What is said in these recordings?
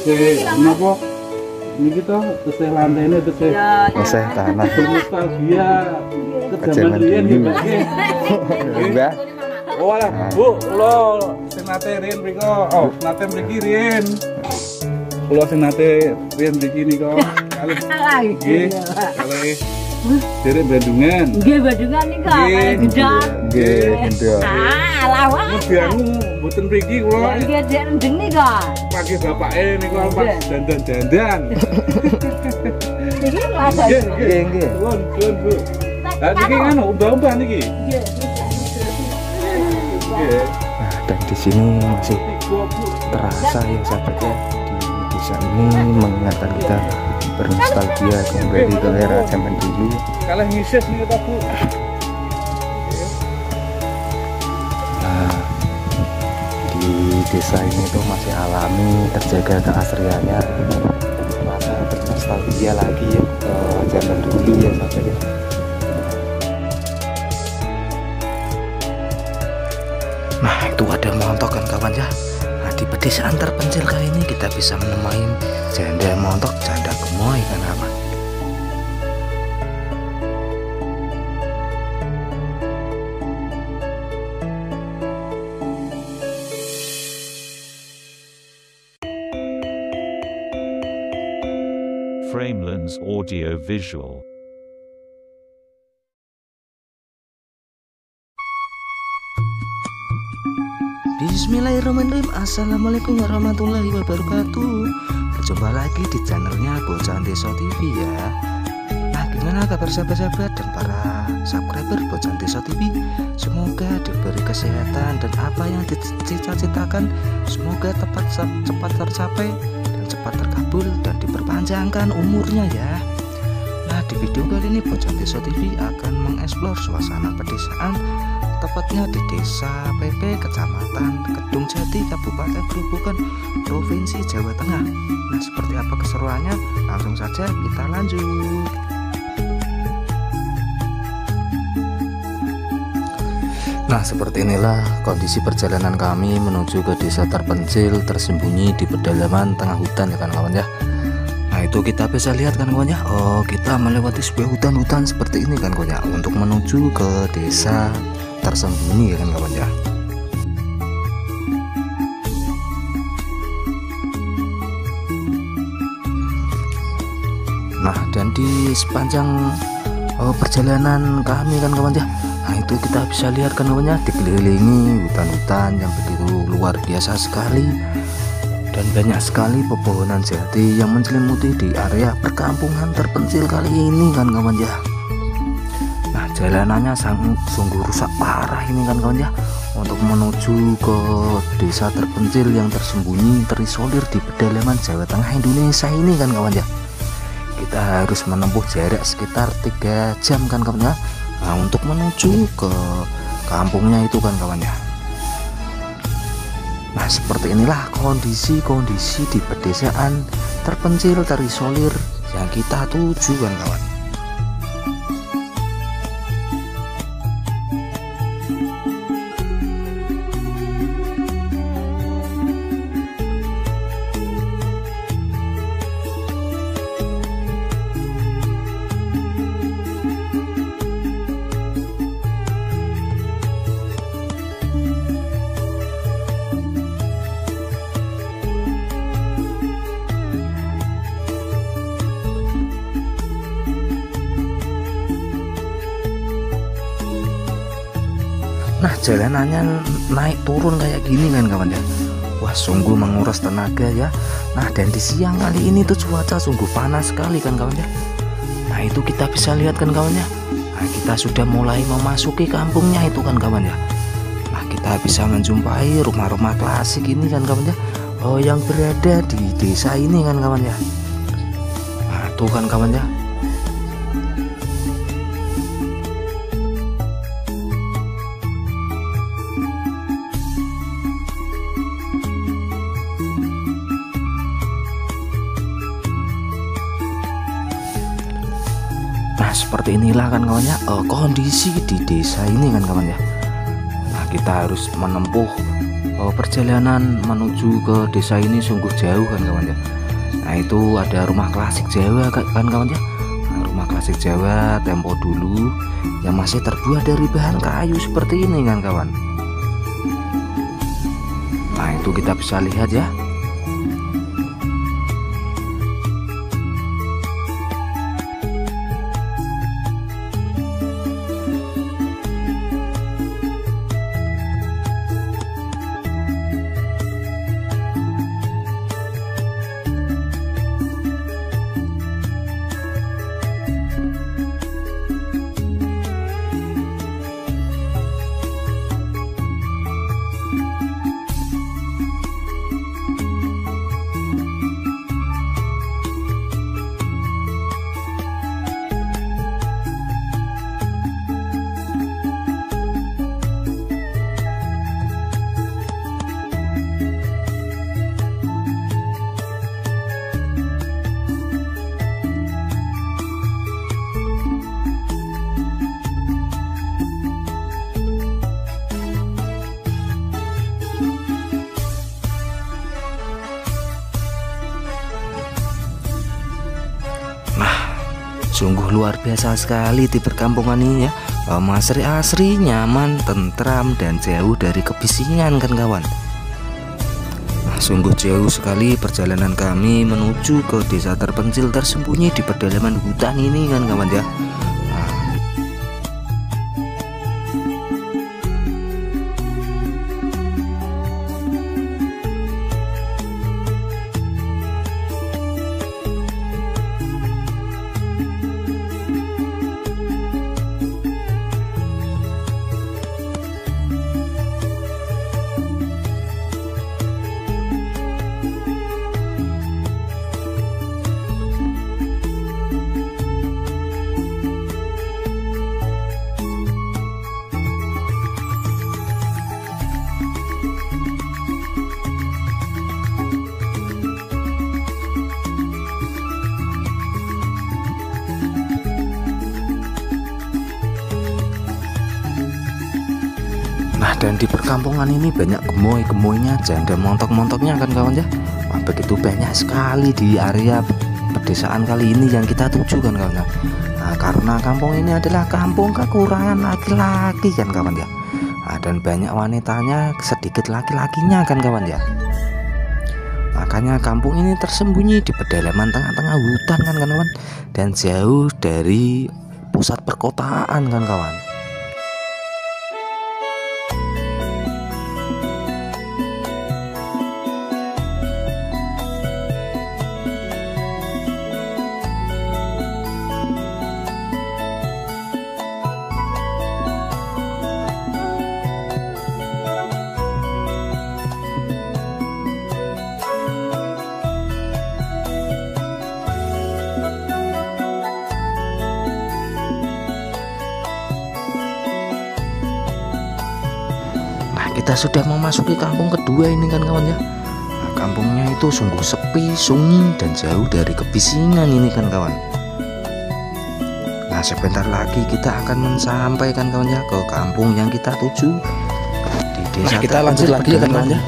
Terus napa? Niki to tesih lantene tesih Tesih tanah. nostalgia ke Zaman zaman riyen dulu. nggih, Mbak. Nggih. Mbah. Oh lah, Bu, kula sing nate riyen mriko. Oh, nate mriki riyen. Kula sing nate riyen mriki nika. Kalih nggih, kalih derek Bandungan. Nggih Bandungan niku kaya gedang. Nggih, gendong. Lawang. Ngebiangu mboten mriki kula Nggih dek rendeng niku. pagi bapake niku pas dandan-dandan. Iki rasa. Nggih, nggih. Suwun, Bu. Lah niki ngono umbah-umbah niki. Nggih. Nggih. Nah, dan di sini masih Tiga, Bu. terasa ya sahabat ya, di desa ini mengingatkan kita bernostalgia kembali ke era zaman dulu. Kalah ngisis nih ta, Bu. Nah, di desa ini tuh masih alami, terjaga keasriannya, rasa bernostalgia lagi ya ke zaman dulu ya sahabat ya. Nah, itu ada montok kan kawan ya. Nah, di pedesaan terpencil kali ini kita bisa menemui janda montok, janda gemoy kan kawan. Framelands Audio Visual. Bismillahirrahmanirrahim. Assalamualaikum warahmatullahi wabarakatuh. Berjumpa lagi di channelnya Bocahan Desa TV ya. Nah, gimana kabar sahabat-sahabat dan para subscriber Bocahan Desa TV? Semoga diberi kesehatan dan apa yang dicita-citakan semoga cepat tercapai dan cepat terkabul dan diperpanjangkan umurnya ya. Nah, di video kali ini Bocahan Desa TV akan mengeksplor suasana pedesaan, tepatnya di Desa PP Kecamatan Kedung Jati Kabupaten Grobogan Provinsi Jawa Tengah. Nah, seperti apa keseruannya? Langsung saja kita lanjut. Nah, seperti inilah kondisi perjalanan kami menuju ke desa terpencil tersembunyi di pedalaman tengah hutan ya kan kawan ya. Nah, itu kita bisa lihat kan kawan ya. Oh, kita melewati sebuah hutan-hutan seperti ini kan kawan ya, untuk menuju ke desa tersembunyi ya kan kawan ya. Nah, dan di sepanjang perjalanan kami kan kawan ya, nah itu kita bisa lihat kan kawan ya, dikelilingi hutan-hutan yang begitu luar biasa sekali dan banyak sekali pepohonan jati yang menyelimuti di area perkampungan terpencil kali ini kan kawan ya. Nah, jalanannya sungguh rusak parah ini kan kawan ya, untuk menuju ke desa terpencil yang tersembunyi terisolir di pedalaman Jawa Tengah Indonesia ini kan kawan ya. Kita harus menempuh jarak sekitar 3 jam kan kawan ya. Nah, untuk menuju ke kampungnya itu kan kawan ya. Nah, seperti inilah kondisi di pedesaan terpencil terisolir yang kita tuju kan kawan. Nah, jalanannya naik turun kayak gini kan kawan ya. Wah, sungguh menguras tenaga ya. Nah, dan di siang kali ini tuh cuaca sungguh panas sekali kan kawan ya. Nah, itu kita bisa lihat kan kawan ya. Nah, kita sudah mulai memasuki kampungnya itu kan kawan ya. Nah, kita bisa menjumpai rumah-rumah klasik ini kan kawan ya. Oh, yang berada di desa ini kan kawan ya. Nah, tuh kan kawan ya. Nah, seperti inilah kan kawan ya, kondisi di desa ini kan kawan ya. Nah, kita harus menempuh perjalanan menuju ke desa ini sungguh jauh kan kawan ya. Nah itu ada rumah klasik Jawa kan kawan ya. Nah, rumah klasik Jawa tempo dulu yang masih terbuat dari bahan kayu seperti ini kan kawan. Nah itu kita bisa lihat ya. Sungguh luar biasa sekali di perkampungan ini ya. Asri-asri, nyaman, tentram, dan jauh dari kebisingan kan kawan. Nah, sungguh jauh sekali perjalanan kami menuju ke desa terpencil tersembunyi di pedalaman hutan ini kan kawan ya. Nah dan di perkampungan ini banyak gemoy-gemoynya, janda montok-montoknya kan kawan ya. Wah, begitu banyak sekali di area pedesaan kali ini yang kita tuju kan kawan ya. Nah, karena kampung ini adalah kampung kekurangan laki-laki kan kawan ya. Nah, dan banyak wanitanya, sedikit laki-lakinya kan kawan ya. Makanya kampung ini tersembunyi di pedalaman tengah-tengah hutan kan kawan, dan jauh dari pusat perkotaan kan kawan. Kita sudah memasuki kampung kedua ini kan kawan ya. Nah, kampungnya itu sungguh sepi, sunyi, dan jauh dari kebisingan ini kan kawan. Nah sebentar lagi kita akan menyampaikan kawan ya ke kampung yang kita tuju di desa. Nah, kita lanjut lagi kan kawan ya.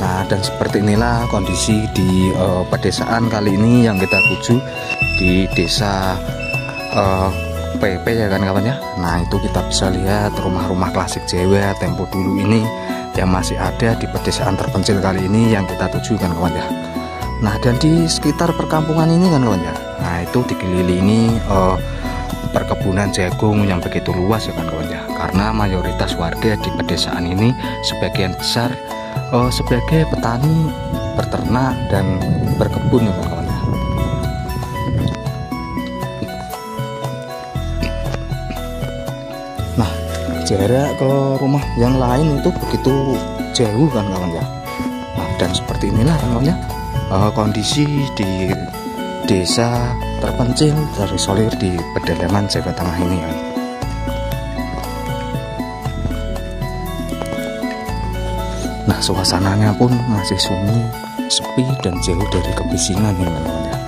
Nah dan seperti inilah kondisi di pedesaan kali ini yang kita tuju di desa PP ya kan kawan ya. Nah itu kita bisa lihat rumah-rumah klasik Jawa tempo dulu ini yang masih ada di pedesaan terpencil kali ini yang kita tuju kan kawan ya. Nah dan di sekitar perkampungan ini kan kawan ya, nah itu dikelilingi perkebunan jagung yang begitu luas ya kan kawan ya. Karena mayoritas warga di pedesaan ini sebagian besar sebagai petani, peternak, dan berkebun ya kan kawan ya. Nah jarak ke rumah yang lain itu begitu jauh kan kawan ya. Nah dan seperti inilah kan kawan ya kondisi di desa terpencil terisolir di pedalaman Jawa Tengah ini kan. Nah suasananya pun masih sunyi, sepi, dan jauh dari kebisingan ini kan kawan ya.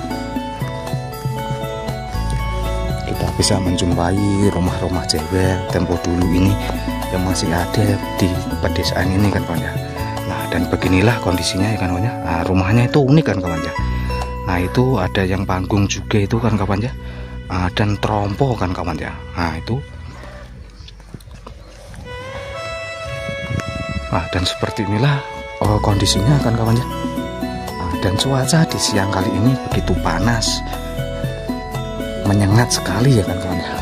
Kita bisa menjumpai rumah-rumah Jawa tempo dulu ini yang masih ada di pedesaan ini kan kawan ya. Nah dan beginilah kondisinya ya kan kawan ya. Nah, rumahnya itu unik kan kawan ya. Nah itu ada yang panggung juga itu kan kawan ya. Dan trompo kan kawan ya. Nah itu. Nah dan seperti inilah kondisinya kan kawan ya. Nah, dan cuaca di siang kali ini begitu panas, menyengat sekali ya kan kawan ya.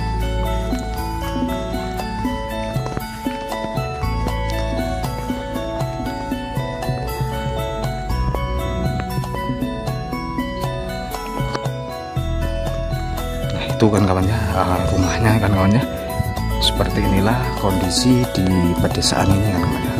Itu kan kawan ya, rumahnya kan kawan ya. Seperti inilah kondisi di pedesaan ini kan kawan ya.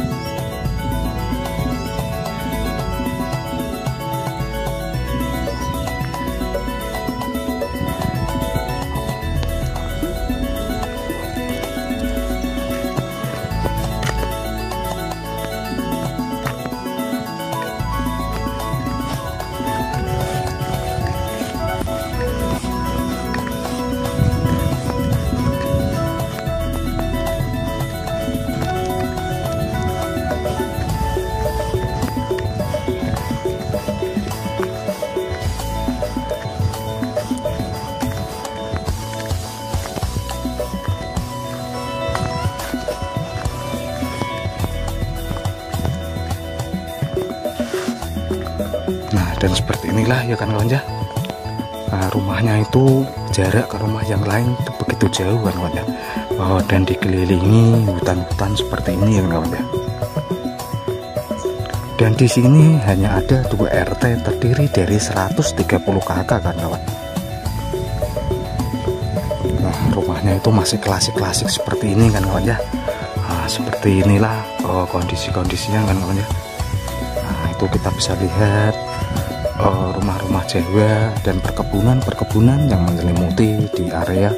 Nah dan seperti inilah ya kan kawan ya. Nah, rumahnya itu jarak ke rumah yang lain itu begitu jauh kan kawan ya. Dan dikelilingi hutan-hutan seperti ini ya kan kawan ya. Dan di sini hanya ada 2 RT terdiri dari 130 kakak kan kawan. Nah rumahnya itu masih klasik-klasik seperti ini kan kawan ya. Nah, seperti inilah kondisi-kondisinya kan kawan ya. Nah itu kita bisa lihat rumah-rumah Jawa dan perkebunan-perkebunan yang menyelimuti di area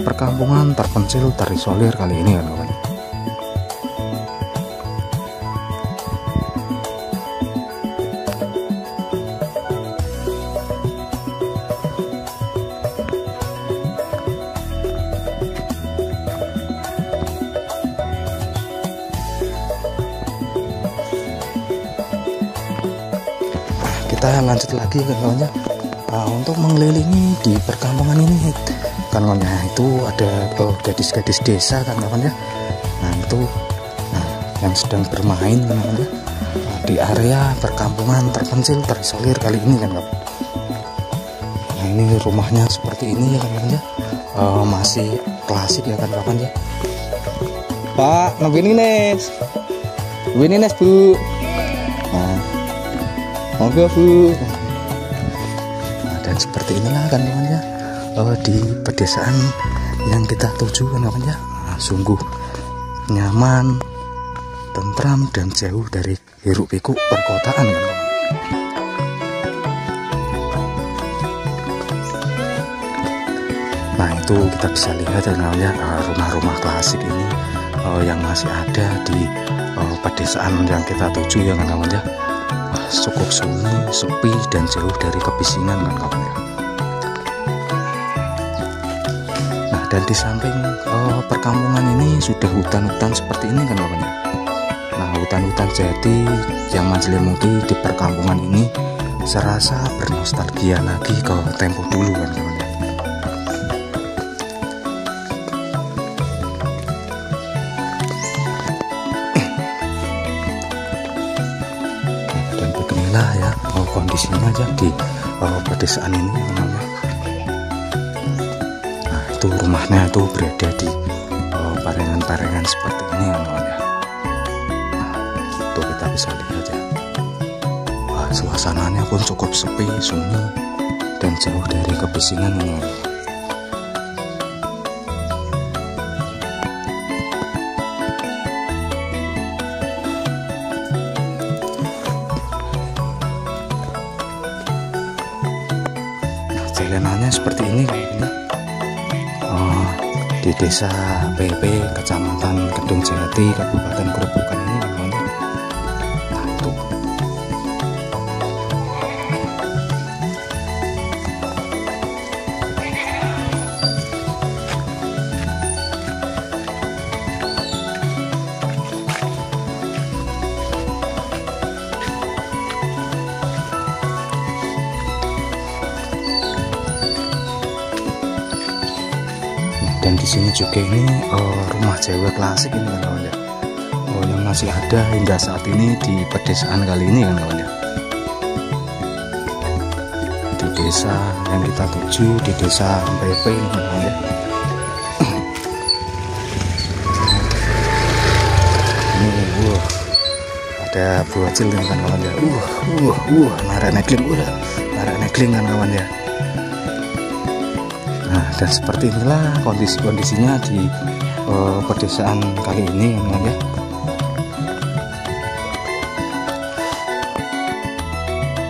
perkampungan terpencil terisolir kali ini kan kawan. Kita lanjut lagi kan kawan ya. Untuk mengelilingi di perkampungan ini kan kawan ya, itu ada gadis-gadis desa kan kawan ya. Nah itu yang sedang bermain kan kawan ya, di area perkampungan terpencil terisolir kali ini kan kawan. Nah ini rumahnya seperti ini ya kan kawan ya. Masih klasik ya kan kawan ya. Pak, nungguin ini Nes Bu. Monggo Bu. Nah, dan seperti inilah kan kawan ya, di pedesaan yang kita tuju kan kawan ya. Nah, sungguh nyaman, tentram dan jauh dari hiruk pikuk perkotaan kan kawan. Nah itu kita bisa lihat kan kawan ya, rumah-rumah klasik ini yang masih ada di pedesaan yang kita tuju ya kan kawan ya. Cukup sunyi, sepi dan jauh dari kebisingan kan kawan ya. Nah dan di samping perkampungan ini sudah hutan-hutan seperti ini kan kawan ya. Nah hutan-hutan jati yang menyelimuti di perkampungan ini serasa bernostalgia lagi ke tempo dulu kan kawan ya. Nah ya kondisinya aja di pedesaan ini namanya. Nah itu rumahnya itu berada di parengan-parengan seperti ini namanya. Nah itu kita bisa lihat ya. Suasananya pun cukup sepi, sunyi dan jauh dari kebisingan ini. Jalanannya seperti ini kayaknya. Di desa PP Kecamatan Kedung Jati Kabupaten Grobogan ini namanya. Nah itu di sini juga ini rumah cewek klasik ini kan kawan ya. Yang masih ada hingga saat ini di pedesaan kali ini kan kawan ya. Di desa yang kita tuju, di desa BP ini kan kawan ya. Ini ada bocil kan kawan ya. Narak nekling kan kawan ya. Nah, dan seperti inilah kondisinya di pedesaan kali ini kan ya.